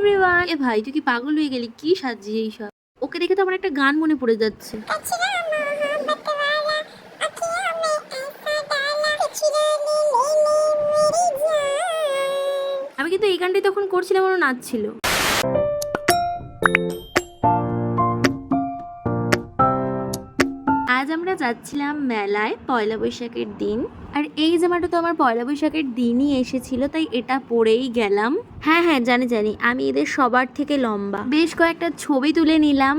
Everyone. এ ভাই তুই কি পাগল হয়ে গেলি? কি সাজছিস এইসব? ওকে দেখে তো আমার একটা গান মনে পড়ে যাচ্ছে। আমি কিন্তু এই গানটাই তখন করছিলাম, ওরা নাচছিল। আজ আমরা যাচ্ছিলাম মেলায় পয়লা বৈশাখের দিন। আর এই জামাটা তো আমার পয়লা বৈশাখের দিনই এসেছিল, তাই এটা পরেই গেলাম। হ্যাঁ হ্যাঁ, জানি জানি, আমি এদের সবার থেকে লম্বা। বেশ কয়েকটা ছবি তুলে নিলাম।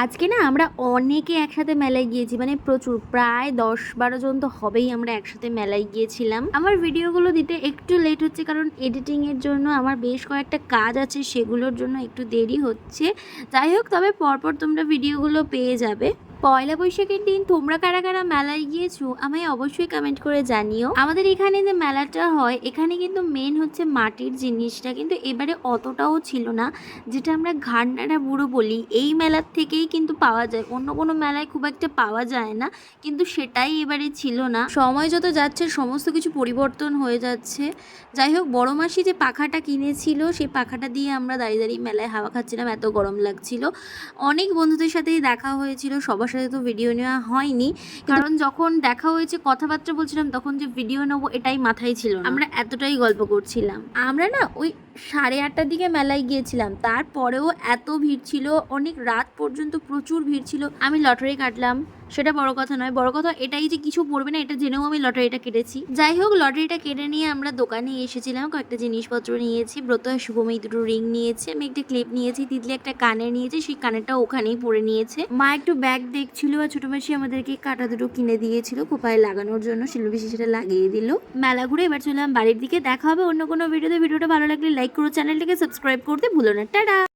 আজকে না আমরা অনেকে একসাথে মেলায় গিয়েছি, মানে প্রচুর, প্রায় 10-12 জন তো হবেই আমরা একসাথে মেলায় গিয়েছিলাম। আমার ভিডিওগুলো দিতে একটু লেট হচ্ছে, কারণ এডিটিংয়ের জন্য আমার বেশ কয়েকটা কাজ আছে, সেগুলোর জন্য একটু দেরি হচ্ছে। যাই হোক, তবে পরপর তোমরা ভিডিওগুলো পেয়ে যাবে। পয়লা বৈশাখের দিন তোমরা কারা কারা মেলায় গিয়েছো আমায় অবশ্যই কমেন্ট করে জানিও। আমাদের এখানে যে মেলাটা হয়, এখানে কিন্তু মেন হচ্ছে মাটির জিনিসটা, কিন্তু এবারে অতটাও ছিল না। যেটা আমরা ঘাড়নাড়া বুড়ো বলি, এই মেলার থেকেই কিন্তু পাওয়া যায়, অন্য কোনো মেলায় খুব একটা পাওয়া যায় না, কিন্তু সেটাই এবারে ছিল না। সময় যত যাচ্ছে সমস্ত কিছু পরিবর্তন হয়ে যাচ্ছে। যাই হোক, বড় মাসি যে পাখাটা কিনেছিল, সেই পাখাটা দিয়ে আমরা দাঁড়িয়ে দাঁড়িয়ে মেলায় হাওয়া খাচ্ছিলাম, এত গরম লাগছিল। অনেক বন্ধুদের সাথেই দেখা হয়েছিল, সবার সাথে তো ভিডিও নেওয়া হয়নি, কারণ যখন দেখা হয়েছে কথাবার্তা বলছিলাম, তখন যে ভিডিও নেবো এটাই মাথায় ছিল না। আমরা এতটাই গল্প করছিলাম। আমরা না ওই 8:30টার দিকে মেলায় গিয়েছিলাম, তারপরেও এত ভিড় ছিল, অনেক রাত পর্যন্ত প্রচুর ভিড় ছিল। আমি লটারি কাটলাম, সেটা বড় কথা নয়, বড় কথা এটাই যে কিছু পড়বে না এটা জেনেও আমি লটারিটা কেটেছি। যাই হোক, লটারিটা কেটে নিয়ে আমরা দোকানে এসেছিলাম, কয়েকটা জিনিসপত্র নিয়েছি। ব্রত আর শুভময়ী দুটো রিং নিয়েছি, আমি একটা ক্লিপ নিয়েছি, তিতলি একটা কানের নিয়েছি, সেই কানেরটা ওখানেই পরে নিয়েছে। মা একটু ব্যাগ দেখছিল, আর ছোট মাসি আমাদেরকে কাটা দুটো কিনে দিয়েছিল খোপায় লাগানোর জন্য, শিলুবিশি সেটা লাগিয়ে দিল। মেলা ঘুরে এবার চললাম বাড়ির দিকে। দেখা হবে অন্য কোনো ভিডিওতে। ভিডিওটা ভালো লাগলে লাইক করো, চ্যানেলটাকে সাবস্ক্রাইব করতে ভুলো না। টাটা।